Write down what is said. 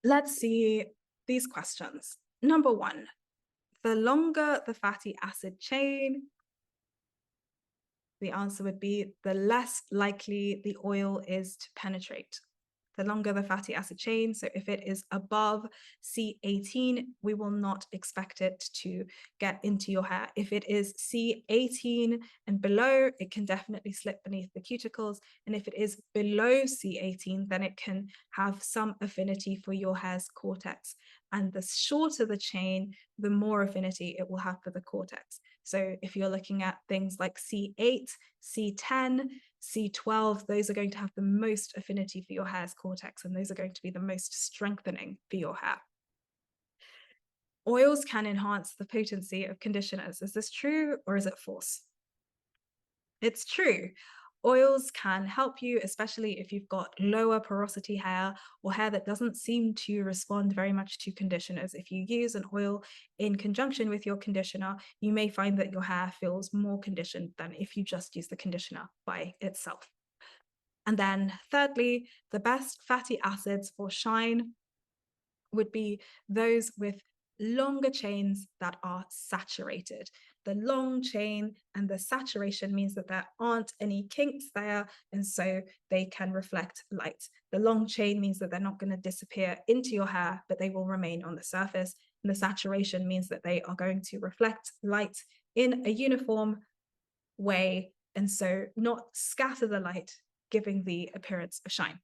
let's see these questions. Number one, the longer the fatty acid chain, the answer would be the less likely the oil is to penetrate. The longer the fatty acid chain, so if it is above C18, we will not expect it to get into your hair. If it is C18 and below, it can definitely slip beneath the cuticles. And if it is below C18, then it can have some affinity for your hair's cortex. And the shorter the chain, the more affinity it will have for the cortex. So if you're looking at things like C8, C10, C12, those are going to have the most affinity for your hair's cortex, and those are going to be the most strengthening for your hair. Oils can enhance the potency of conditioners. Is this true or is it false? It's true. Oils can help you, especially if you've got lower porosity hair or hair that doesn't seem to respond very much to conditioners. If you use an oil in conjunction with your conditioner, you may find that your hair feels more conditioned than if you just use the conditioner by itself. And then thirdly, the best fatty acids for shine would be those with longer chains that are saturated. The long chain and the saturation means that there aren't any kinks there, and so they can reflect light. The long chain means that they're not going to disappear into your hair, but they will remain on the surface. And the saturation means that they are going to reflect light in a uniform way, and so not scatter the light, giving the appearance of shine.